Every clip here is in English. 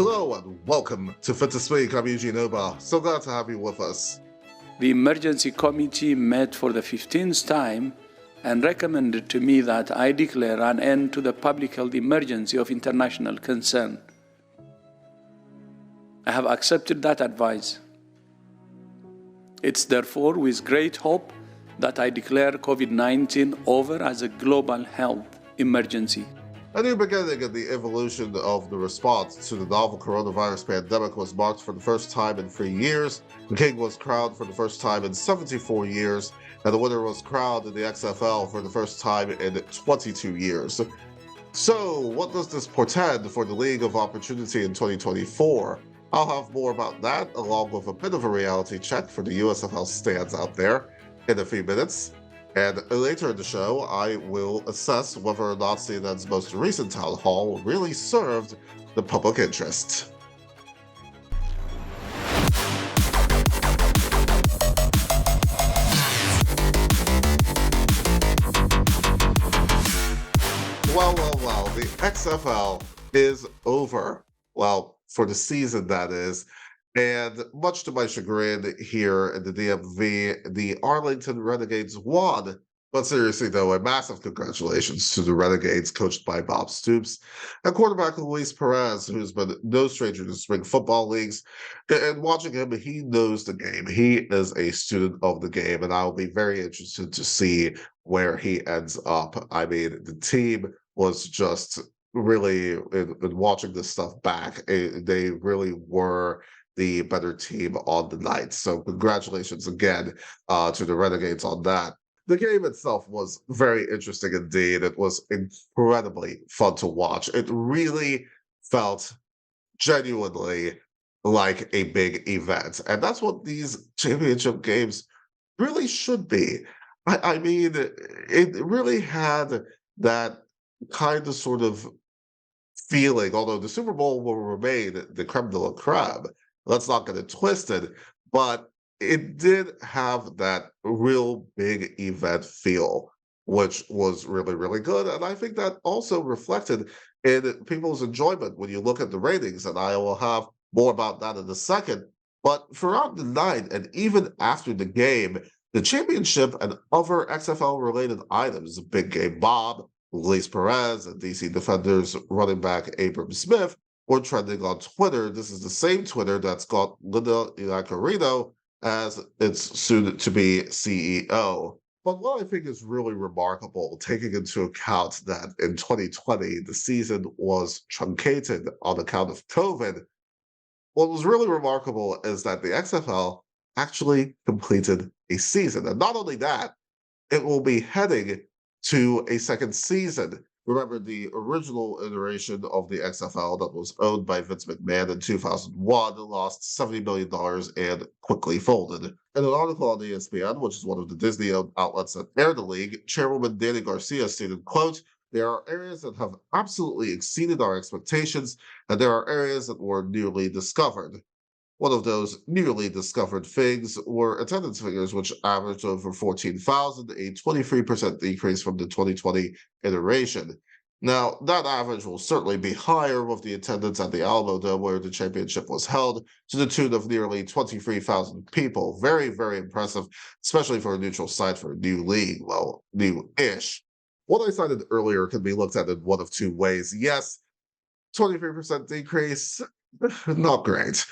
Hello and welcome to Fit to Speak. I'm Eugene Obah. So glad to have you with us. The emergency committee met for the 15th time and recommended to me that I declare an end to the public health emergency of international concern. I have accepted that advice. It's therefore with great hope that I declare COVID-19 over as a global health emergency. A new beginning in the evolution of the response to the novel coronavirus pandemic was marked for the first time in 3 years. The king was crowned for the first time in 74 years, and the winner was crowned in the XFL for the first time in 22 years. So, what does this portend for the League of Opportunity in 2024? I'll have more about that, along with a bit of a reality check for the USFL stands out there in a few minutes. And later in the show, I will assess whether or not CNN's most recent town hall really served the public interest. Well, the XFL is over. Well, for the season, that is. And much to my chagrin here in the DMV, the Arlington Renegades won. But seriously, though, a massive congratulations to the Renegades, coached by Bob Stoops, and quarterback Luis Perez, who's been no stranger to spring football leagues. And watching him, he knows the game. He is a student of the game, and I'll be very interested to see where he ends up. I mean, the team was just really, in watching this stuff back, they really were the better team on the night. So congratulations again to the Renegades on that. The game itself was very interesting indeed. It was incredibly fun to watch. It really felt genuinely like a big event. And that's what these championship games really should be. I mean, it really had that kind of sort of feeling, although the Super Bowl will remain the creme de la creme. Let's not get it twisted, but it did have that real big event feel, which was really, really good. And I think that also reflected in people's enjoyment when you look at the ratings, and I will have more about that in a second. But throughout the night and even after the game, the championship and other XFL related items, Big Game Bob, Luis Perez, and DC Defenders running back Abram Smith, were trending on Twitter. This is the same Twitter that's got Linda Iaccarino as its soon-to-be CEO. But what I think is really remarkable, taking into account that in 2020, the season was truncated on account of COVID, what was really remarkable is that the XFL actually completed a season. And not only that, it will be heading to a second season. Remember, the original iteration of the XFL that was owned by Vince McMahon in 2001 lost $70 million and quickly folded. In an article on ESPN, which is one of the Disney-owned outlets that air the league, Chairwoman Danny Garcia stated, quote, "There are areas that have absolutely exceeded our expectations, and there are areas that were newly discovered. One of those newly discovered things were attendance figures, which averaged over 14,000, a 23% decrease from the 2020 iteration. Now, that average will certainly be higher with the attendance at the Alamo Dome, where the championship was held, to the tune of nearly 23,000 people. Very, very impressive, especially for a neutral site for a new league. Well, new-ish. What I cited earlier can be looked at in one of two ways. Yes, 23% decrease, not great.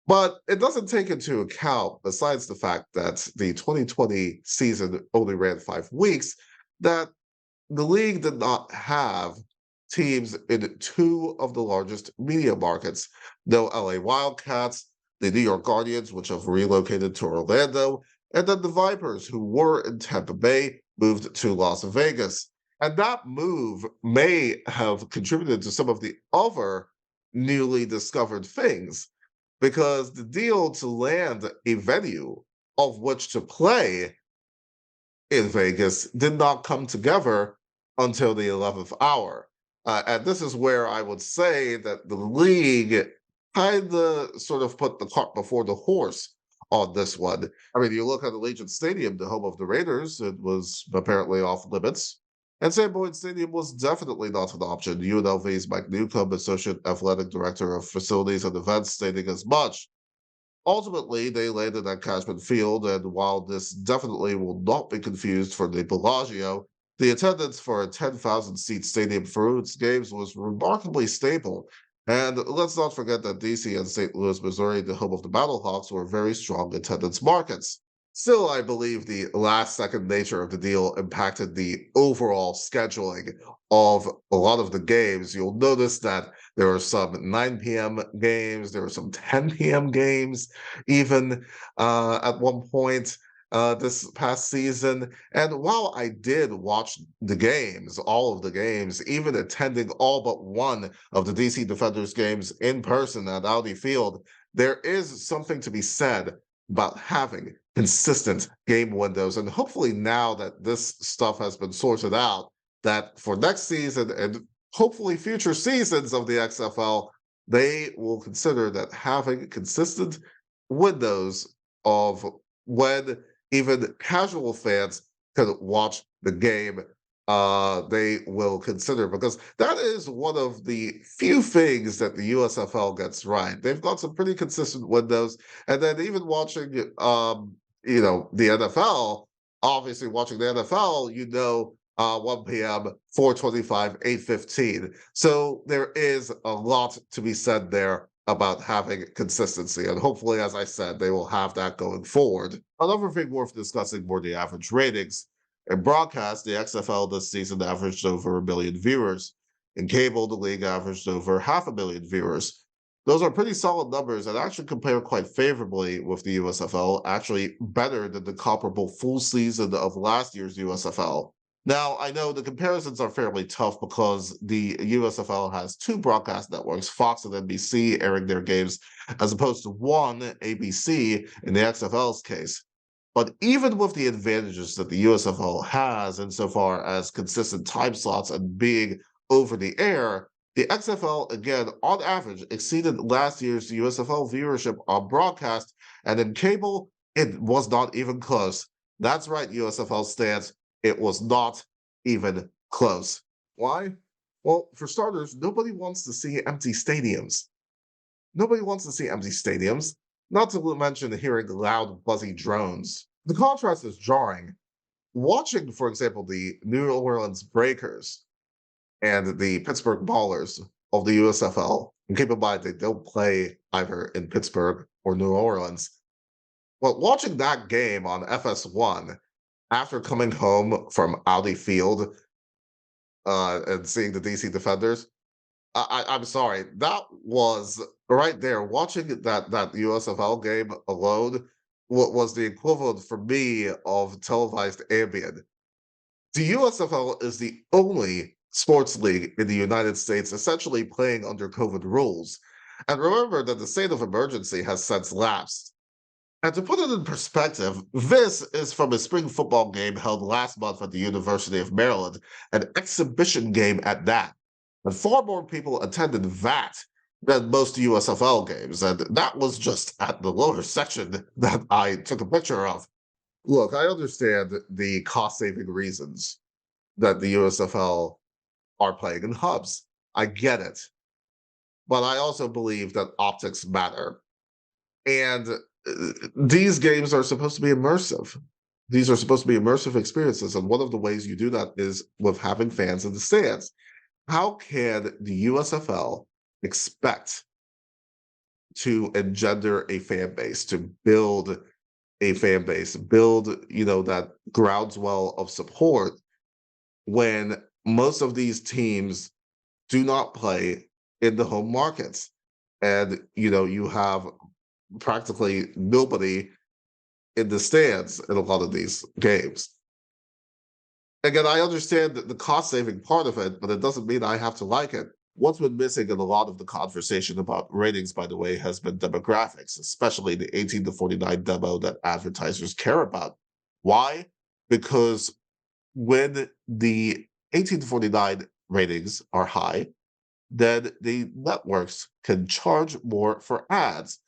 But it doesn't take into account, besides the fact that the 2020 season only ran 5 weeks, that the league did not have teams in 2 of the largest media markets. No LA Wildcats, the New York Guardians, which have relocated to Orlando, and then the Vipers, who were in Tampa Bay, moved to Las Vegas. And that move may have contributed to some of the other newly discovered things, because the deal to land a venue of which to play in Vegas did not come together until the 11th hour. And this is where I would say that the league kind of sort of put the cart before the horse on this one. I mean, you look at Allegiant Stadium, the home of the Raiders, it was apparently off limits And Sanborn Stadium was definitely not an option. UNLV's Mike Newcomb, Associate Athletic Director of Facilities and Events, stating as much. Ultimately, they landed at Cashman Field, and while this definitely will not be confused for the Bellagio, the attendance for a 10,000-seat stadium for its games was remarkably stable. And let's not forget that DC and St. Louis, Missouri, the home of the Battlehawks, were very strong attendance markets. Still, I believe the last-second nature of the deal impacted the overall scheduling of a lot of the games. You'll notice that there are some 9 p.m. games, there were some 10 p.m. games, even at one point this past season. And while I did watch the games, all of the games, even attending all but one of the DC Defenders games in person at Audi Field, there is something to be said about having consistent game windows. And hopefully, now that this stuff has been sorted out, that for next season and hopefully future seasons of the XFL, they will consider that having consistent windows of when even casual fans can watch the game, they will consider, because that is one of the few things that the USFL gets right. They've got some pretty consistent windows, and then even watching, the NFL. Obviously, watching the NFL, 1 p.m., 4:25, 8:15. So there is a lot to be said there about having consistency. And hopefully, as I said, they will have that going forward. Another thing worth discussing were the average ratings. In broadcast, the XFL this season averaged over 1 million viewers. In cable, the league averaged over 500,000 viewers. Those are pretty solid numbers and actually compare quite favorably with the USFL, actually better than the comparable full season of last year's USFL. Now, I know the comparisons are fairly tough because the USFL has two broadcast networks, Fox and NBC, airing their games, as opposed to one, ABC, in the XFL's case. But even with the advantages that the USFL has insofar as consistent time slots and being over the air, the XFL, again, on average, exceeded last year's USFL viewership on broadcast, and in cable, it was not even close. That's right, USFL stands. It was not even close. Why? Well, for starters, nobody wants to see empty stadiums. Nobody wants to see empty stadiums, not to mention hearing loud, buzzy drones. The contrast is jarring. Watching, for example, the New Orleans Breakers and the Pittsburgh Ballers of the USFL, and keep in mind they don't play either in Pittsburgh or New Orleans. Well, watching that game on FS1 after coming home from Audi Field and seeing the DC Defenders, I'm sorry, that was right there. Watching that USFL game alone was the equivalent for me of televised Ambien. The USFL is the only sports league in the United States essentially playing under COVID rules. And remember that the state of emergency has since lapsed. And to put it in perspective, this is from a spring football game held last month at the University of Maryland, an exhibition game at that. And far more people attended that than most USFL games. And that was just at the lower section that I took a picture of. Look, I understand the cost saving reasons that the USFL are playing in hubs. I get it. But I also believe that optics matter. And these games are supposed to be immersive. These are supposed to be immersive experiences. And one of the ways you do that is with having fans in the stands. How can the USFL expect to engender a fan base, to build a fan base, build, that groundswell of support when most of these teams do not play in the home markets? And, you have practically nobody in the stands in a lot of these games. Again, I understand the cost saving part of it, but it doesn't mean I have to like it. What's been missing in a lot of the conversation about ratings, by the way, has been demographics, especially the 18 to 49 demo that advertisers care about. Why? Because when the 18 to 49 ratings are high, then the networks can charge more for ads.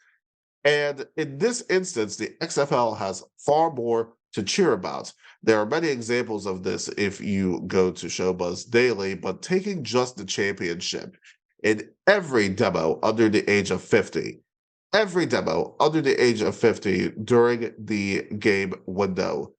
And in this instance, the XFL has far more to cheer about. There are many examples of this if you go to Showbuzz Daily, but taking just the championship, in every demo under the age of 50, every demo under the age of 50 during the game window,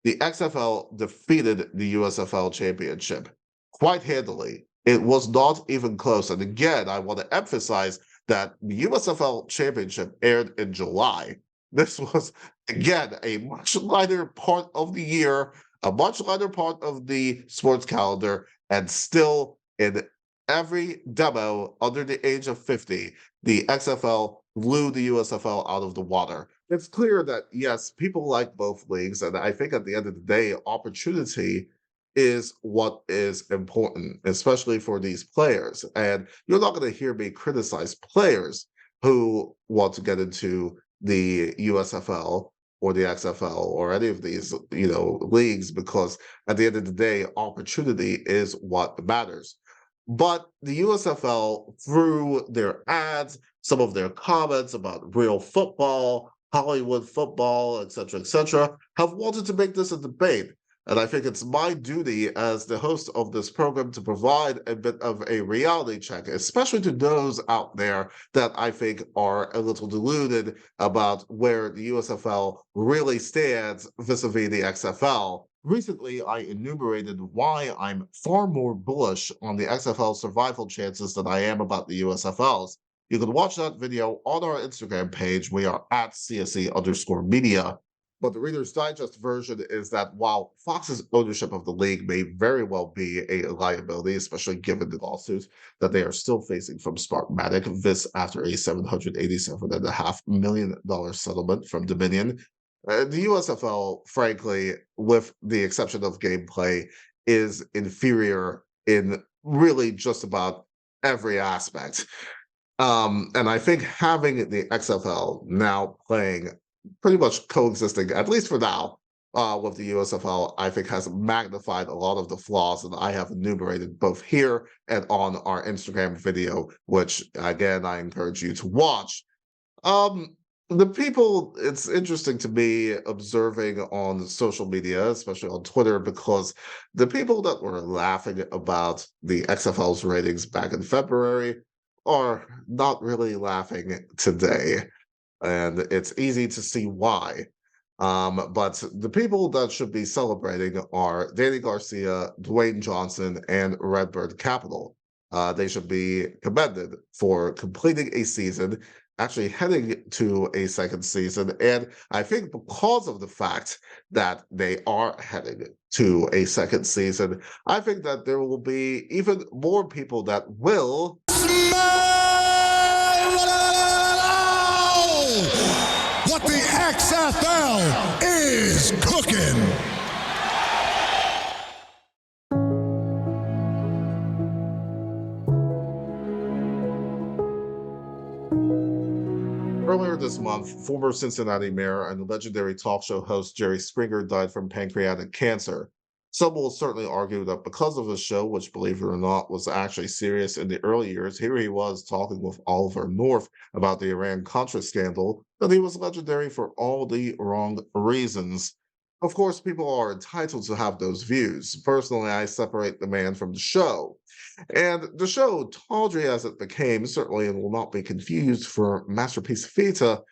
the XFL defeated the USFL championship quite handily. It was not even close. And again, I want to emphasize that the USFL championship aired in July. This was, again, a much lighter part of the year, a much lighter part of the sports calendar, and still in every demo under the age of 50, the XFL blew the USFL out of the water. It's clear that, yes, people like both leagues. And I think at the end of the day, opportunity is what is important, especially for these players. And you're not going to hear me criticize players who want to get into the USFL or the XFL or any of these, leagues, because at the end of the day, opportunity is what matters. But the USFL, through their ads, some of their comments about real football, Hollywood football, et cetera, have wanted to make this a debate. And I think it's my duty as the host of this program to provide a bit of a reality check, especially to those out there that I think are a little deluded about where the USFL really stands vis-a-vis the XFL. Recently, I enumerated why I'm far more bullish on the XFL survival chances than I am about the USFL's. You can watch that video on our Instagram page. We are at CSE_media. But the Reader's Digest version is that while Fox's ownership of the league may very well be a liability, especially given the lawsuits that they are still facing from Smartmatic, this after a $787.5 million settlement from Dominion, the USFL, frankly, with the exception of gameplay, is inferior in really just about every aspect. And I think having the XFL now playing pretty much coexisting, at least for now, with the USFL, I think has magnified a lot of the flaws that I have enumerated both here and on our Instagram video, which again I encourage you to watch. Um, the people, it's interesting to me observing on social media, especially on Twitter, because the people that were laughing about the XFL's ratings back in February are not really laughing today. And it's easy to see why. But the people that should be celebrating are Danny Garcia, Dwayne Johnson, and Redbird Capital. They should be commended for completing a season, actually heading to a second season. And I think because of the fact that they are heading to a second season, I think that there will be even more people that will what the XFL is cooking. Earlier this month, former Cincinnati mayor and legendary talk show host Jerry Springer died from pancreatic cancer. Some will certainly argue that because of the show, which, believe it or not, was actually serious in the early years, here he was talking with Oliver North about the Iran-Contra scandal, that he was legendary for all the wrong reasons. Of course, people are entitled to have those views. Personally, I separate the man from the show. And the show, tawdry as it became, certainly and will not be confused for Masterpiece Vita,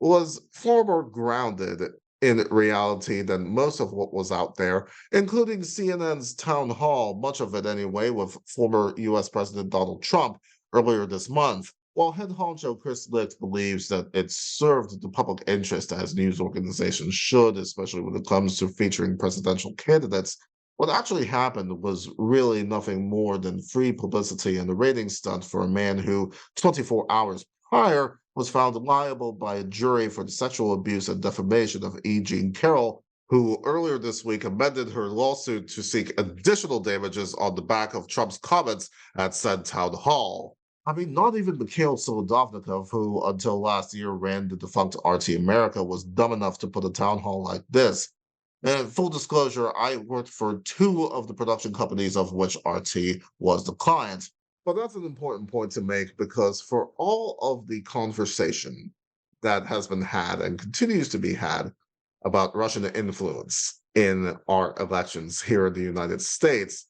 was far more grounded in reality than most of what was out there, including CNN's town hall, much of it anyway, with former US President Donald Trump earlier this month. While head honcho Chris Licht believes that it served the public interest as news organizations should, especially when it comes to featuring presidential candidates, what actually happened was really nothing more than free publicity and a rating stunt for a man who, 24 hours prior, was found liable by a jury for the sexual abuse and defamation of E. Jean Carroll, who earlier this week amended her lawsuit to seek additional damages on the back of Trump's comments at said town hall. I mean, not even Mikhail Solodovnikov, who until last year ran the defunct RT America, was dumb enough to put a town hall like this. And full disclosure, I worked for two of the production companies of which RT was the client. But that's an important point to make because for all of the conversation that has been had and continues to be had about Russian influence in our elections here in the United States,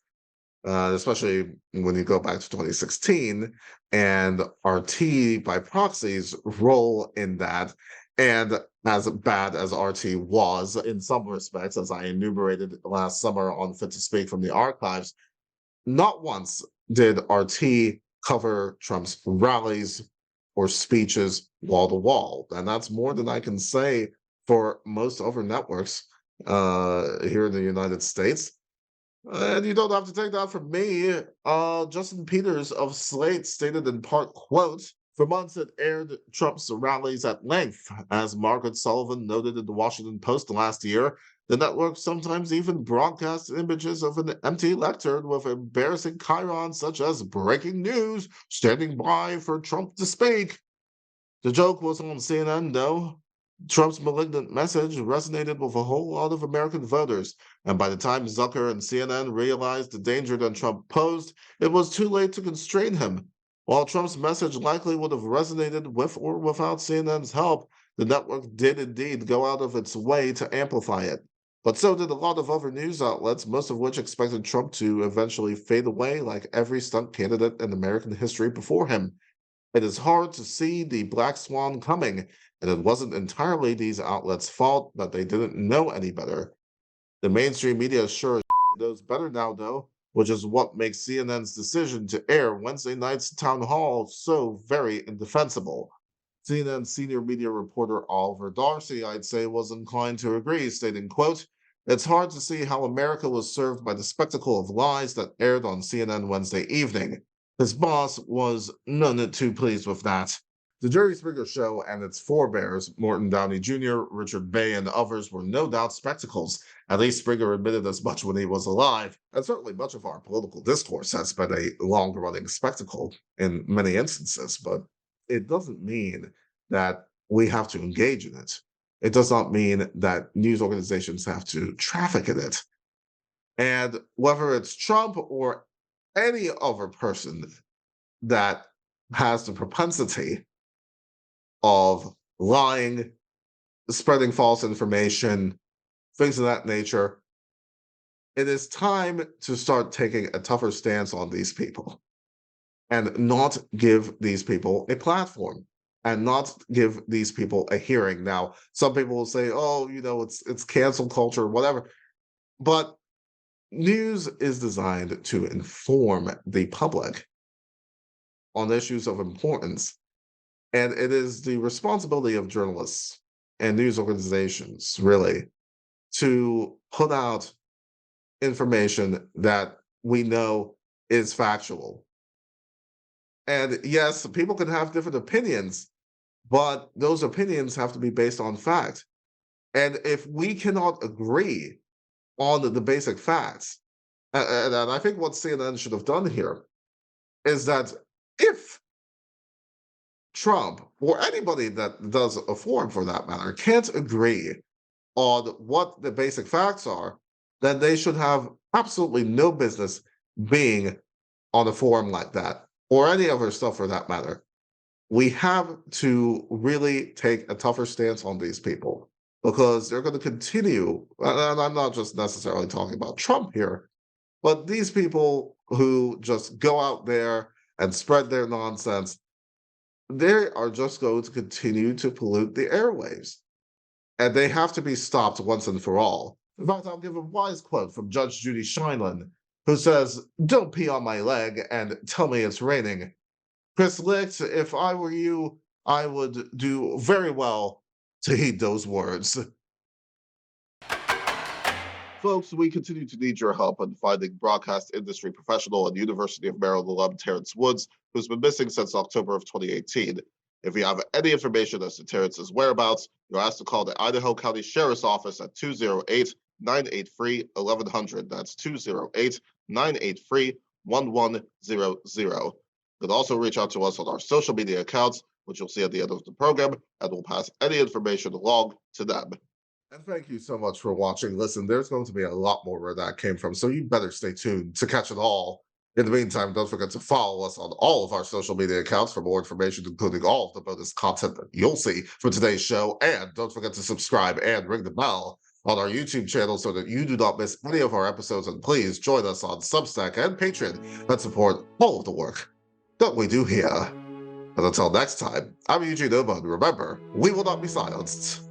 especially when you go back to 2016 and RT by proxy's role in that. And as bad as RT was in some respects, as I enumerated last summer on Fit to Speak from the archives, not once did RT cover Trump's rallies or speeches wall to wall. And that's more than I can say for most other networks here in the United States. And you don't have to take that from me. Justin Peters of Slate stated in part, quote, for months it aired Trump's rallies at length. As Margaret Sullivan noted in the Washington Post last year, the network sometimes even broadcasts images of an empty lectern with embarrassing chyrons such as breaking news, standing by for Trump to speak. The joke was on CNN, though. Trump's malignant message resonated with a whole lot of American voters, and by the time Zucker and CNN realized the danger that Trump posed, it was too late to constrain him. While Trump's message likely would have resonated with or without CNN's help, the network did indeed go out of its way to amplify it. But so did a lot of other news outlets, most of which expected Trump to eventually fade away like every stunt candidate in American history before him. It is hard to see the black swan coming, and it wasn't entirely these outlets' fault that they didn't know any better. The mainstream media sure knows better now, though, which is what makes CNN's decision to air Wednesday night's town hall so very indefensible. CNN senior media reporter Oliver Darcy, I'd say, was inclined to agree, stating, quote, it's hard to see how America was served by the spectacle of lies that aired on CNN Wednesday evening. His boss was none too pleased with that. The Jerry Springer Show and its forebears, Morton Downey Jr., Richard Bay, and others, were no doubt spectacles. At least Springer admitted as much when he was alive. And certainly much of our political discourse has been a long-running spectacle in many instances, but it doesn't mean that we have to engage in it. It does not mean that news organizations have to traffic in it. And whether it's Trump or any other person that has the propensity of lying, spreading false information, things of that nature, it is time to start taking a tougher stance on these people and not give these people a platform and not give these people a hearing. Now, some people will say, oh, it's cancel culture, whatever. But news is designed to inform the public on issues of importance. And it is the responsibility of journalists and news organizations, really, to put out information that we know is factual. And yes, people can have different opinions, but those opinions have to be based on fact. And if we cannot agree on the basic facts, and I think what CNN should have done here is that if Trump or anybody that does a forum for that matter can't agree on what the basic facts are, then they should have absolutely no business being on a forum like that or any other stuff for that matter. We have to really take a tougher stance on these people because they're going to continue. And I'm not just necessarily talking about Trump here, but these people who just go out there and spread their nonsense, they are just going to continue to pollute the airwaves. And they have to be stopped once and for all. In fact, I'll give a wise quote from Judge Judy Scheinlin, who says, don't pee on my leg and tell me it's raining. Chris Licht, if I were you, I would do very well to heed those words. Folks, we continue to need your help in finding broadcast industry professional and University of Maryland alum Terrence Woods, who's been missing since October of 2018. If you have any information as to Terrence's whereabouts, you're asked to call the Idaho County Sheriff's Office at 208-983-1100. That's 208-983-1100. You can also reach out to us on our social media accounts, which you'll see at the end of the program, and we'll pass any information along to them. And thank you so much for watching. Listen, there's going to be a lot more where that came from, so you better stay tuned to catch it all. In the meantime, don't forget to follow us on all of our social media accounts for more information, including all of the bonus content that you'll see for today's show. And don't forget to subscribe and ring the bell on our YouTube channel so that you do not miss any of our episodes. And please join us on Substack and Patreon and support all of the work that we do here. And until next time, I'm Eugene Obah, and remember, we will not be silenced.